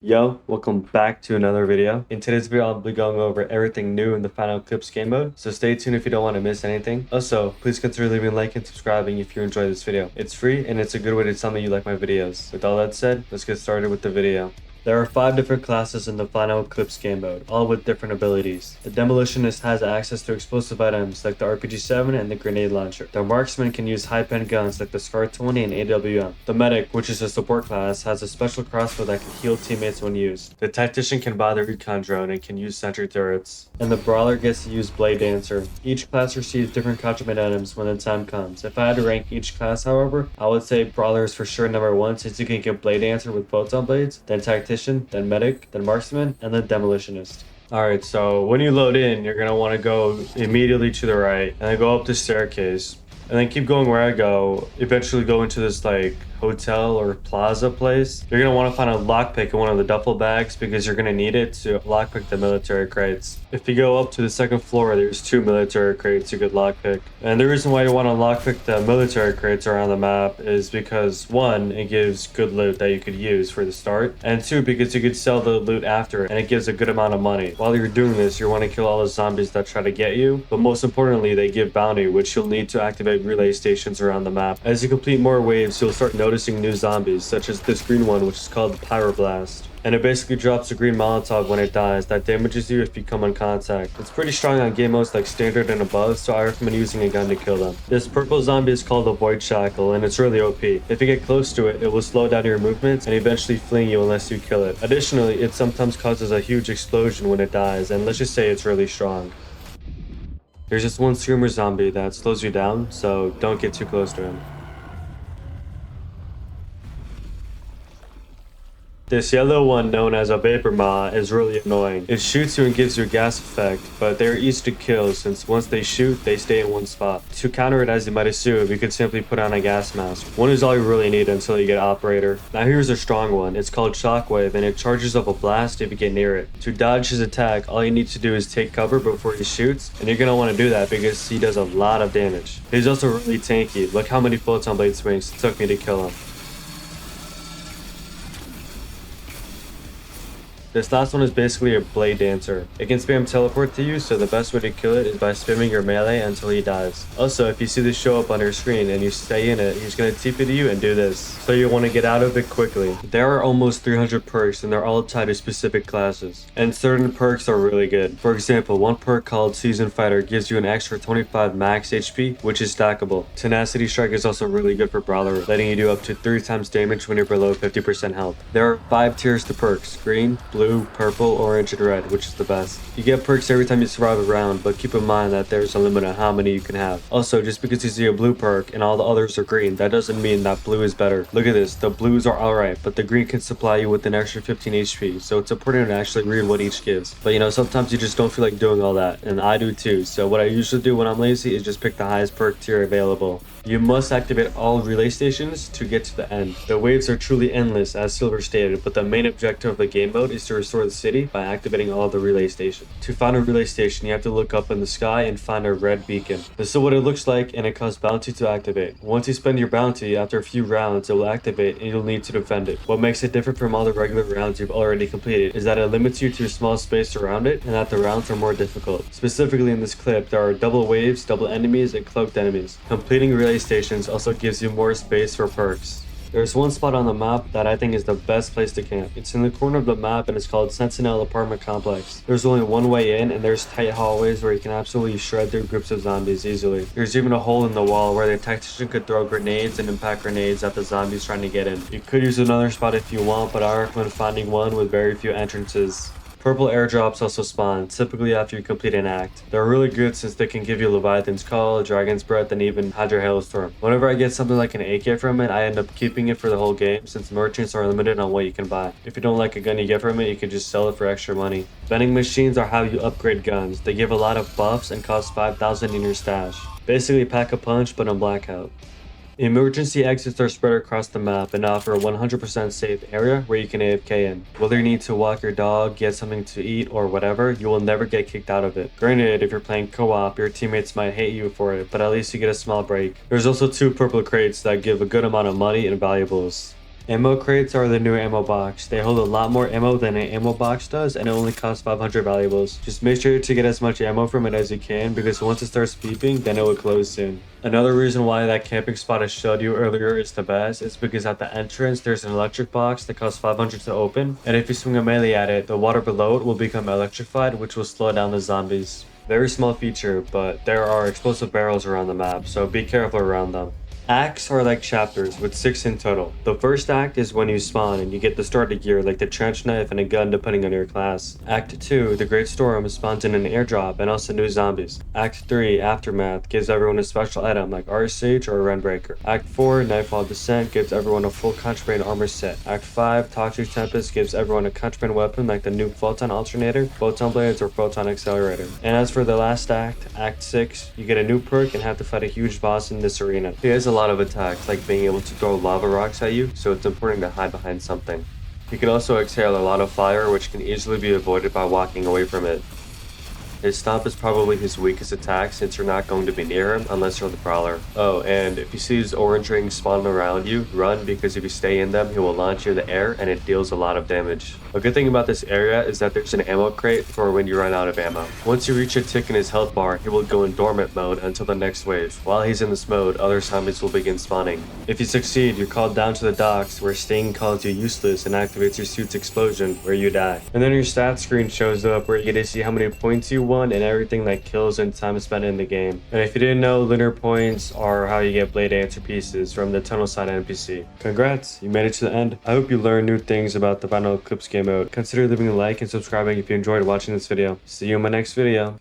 Yo, welcome back to another video. In today's video, I'll be going over everything new in the Final Eclipse game mode, so stay tuned if you don't want to miss anything. Also, please consider leaving a like and subscribing if you enjoy this video. It's free and it's a good way to tell me you like my videos. With all that said, let's get started with the video. There are 5 different classes in the Final Eclipse game mode, all with different abilities. The Demolitionist has access to explosive items like the RPG-7 and the grenade launcher. The Marksman can use high-pen guns like the SCAR-20 and AWM. The Medic, which is a support class, has a special crossbow that can heal teammates when used. The Tactician can buy the recon drone and can use sentry turrets. And the Brawler gets to use Blade Dancer. Each class receives different contraband items when the time comes. If I had to rank each class, however, I would say Brawler is for sure number 1 since you can get Blade Dancer with photon blades, then Tactician, then Medic, then Marksman, and then Demolitionist. Alright, so when you load in, you're going to want to go immediately to the right, and then go up the staircase, and then keep going where I go, eventually go into this like hotel or plaza place. You're going to want to find a lockpick in one of the duffel bags because you're going to need it to lockpick the military crates. If you go up to the second floor, there's 2 military crates you could lockpick. And the reason why you want to lockpick the military crates around the map is because 1, it gives good loot that you could use for the start, and 2, because you could sell the loot after and it gives a good amount of money. While you're doing this, you want to kill all the zombies that try to get you, but most importantly, they give bounty, which you'll need to activate relay stations around the map. As you complete more waves, you'll start noticing new zombies, such as this green one, which is called the Pyroblast. And it basically drops a green Molotov when it dies that damages you if you come on contact. It's pretty strong on game modes like standard and above, so I recommend using a gun to kill them. This purple zombie is called the Void Shackle, and it's really OP. If you get close to it, it will slow down your movements and eventually fling you unless you kill it. Additionally, it sometimes causes a huge explosion when it dies, and let's just say it's really strong. There's just one Screamer zombie that slows you down, so don't get too close to him. This yellow one, known as a Vapor Maw, is really annoying. It shoots you and gives you a gas effect, but they're easy to kill since once they shoot, they stay in one spot. To counter it, as you might assume, you could simply put on a gas mask. One is all you really need until you get Operator. Now here's a strong one. It's called Shockwave, and it charges up a blast if you get near it. To dodge his attack, all you need to do is take cover before he shoots, and you're gonna want to do that because he does a lot of damage. He's also really tanky. Look how many photon blade swings it took me to kill him. This last one is basically a Blade Dancer. It can spam teleport to you, so the best way to kill it is by spamming your melee until he dies. Also, if you see this show up on your screen and you stay in it, he's going to TP to you and do this. So you want to get out of it quickly. There are almost 300 perks and they're all tied to specific classes. And certain perks are really good. For example, one perk called Seasoned Fighter gives you an extra 25 max HP, which is stackable. Tenacity Strike is also really good for Brawler, letting you do up to 3 times damage when you're below 50% health. There are 5 tiers to perks: green, blue, purple, orange, and red, which is the best. You get perks every time you survive a round, but keep in mind that there's a limit on how many you can have. Also, just because you see a blue perk and all the others are green, that doesn't mean that blue is better. Look at this, the blues are alright, but the green can supply you with an extra 15 HP, so it's important to actually read what each gives. But you know, sometimes you just don't feel like doing all that, and I do too, so what I usually do when I'm lazy is just pick the highest perk tier available. You must activate all relay stations to get to the end. The waves are truly endless, as Silver stated, but the main objective of the game mode is to restore the city by activating all the relay stations. To find a relay station, you have to look up in the sky and find a red beacon. This is what it looks like, and it costs bounty to activate. Once you spend your bounty, after a few rounds, it will activate and you'll need to defend it. What makes it different from all the regular rounds you've already completed is that it limits you to a small space around it, and that the rounds are more difficult. Specifically in this clip, there are double waves, double enemies, and cloaked enemies. Completing relay stations also gives you more space for perks. There's one spot on the map that I think is the best place to camp. It's in the corner of the map and it's called Sentinel Apartment Complex. There's only one way in and there's tight hallways where you can absolutely shred through groups of zombies easily. There's even a hole in the wall where the tactician could throw grenades and impact grenades at the zombies trying to get in. You could use another spot if you want, but I recommend finding one with very few entrances. Purple airdrops also spawn, typically after you complete an act. They're really good since they can give you Leviathan's Call, Dragon's Breath, and even Hydra Hailstorm. Whenever I get something like an AK from it, I end up keeping it for the whole game since merchants are limited on what you can buy. If you don't like a gun you get from it, you can just sell it for extra money. Vending machines are how you upgrade guns. They give a lot of buffs and cost 5,000 in your stash. Basically pack a punch but on Blackout. Emergency exits are spread across the map and offer a 100% safe area where you can AFK in. Whether you need to walk your dog, get something to eat, or whatever, you will never get kicked out of it. Granted, if you're playing co-op, your teammates might hate you for it, but at least you get a small break. There's also 2 purple crates that give a good amount of money and valuables. Ammo crates are the new ammo box. They hold a lot more ammo than an ammo box does, and it only costs 500 valuables. Just make sure to get as much ammo from it as you can, because once it starts beeping, then it will close soon. Another reason why that camping spot I showed you earlier is the best is because at the entrance there's an electric box that costs 500 to open, and if you swing a melee at it, the water below it will become electrified, which will slow down the zombies. Very small feature, but there are explosive barrels around the map, so be careful around them. Acts are like chapters, with 6 in total. The first act is when you spawn and you get the starter gear like the trench knife and a gun depending on your class. Act 2, the Great Storm, spawns in an airdrop and also new zombies. Act 3, Aftermath, gives everyone a special item like RSH or Renbreaker. Act 4, Nightfall Descent, gives everyone a full contraband armor set. Act 5, Toxic Tempest, gives everyone a contraband weapon like the new Photon Alternator, Photon Blades, or Photon Accelerator. And as for the last act, Act 6, you get a new perk and have to fight a huge boss in this arena. He has a lot of attacks, like being able to throw lava rocks at you, so it's important to hide behind something. He can also exhale a lot of fire, which can easily be avoided by walking away from it. His stomp is probably his weakest attack since you're not going to be near him unless you're the Prowler. Oh, and if you see his orange rings spawning around you, run, because if you stay in them, he will launch you in the air and it deals a lot of damage. A good thing about this area is that there's an ammo crate for when you run out of ammo. Once you reach a tick in his health bar, he will go in dormant mode until the next wave. While he's in this mode, other zombies will begin spawning. If you succeed, you're called down to the docks where staying calls you useless and activates your suit's explosion where you die. And then your stats screen shows up where you get to see how many points you won and everything like kills and time spent in the game. And if you didn't know, lunar points are how you get blade dancer pieces from the tunnel side NPC. Congrats, you made it to the end. I hope you learned new things about the Final Eclipse game mode. Consider leaving a like and subscribing if you enjoyed watching this video. See you in my next video.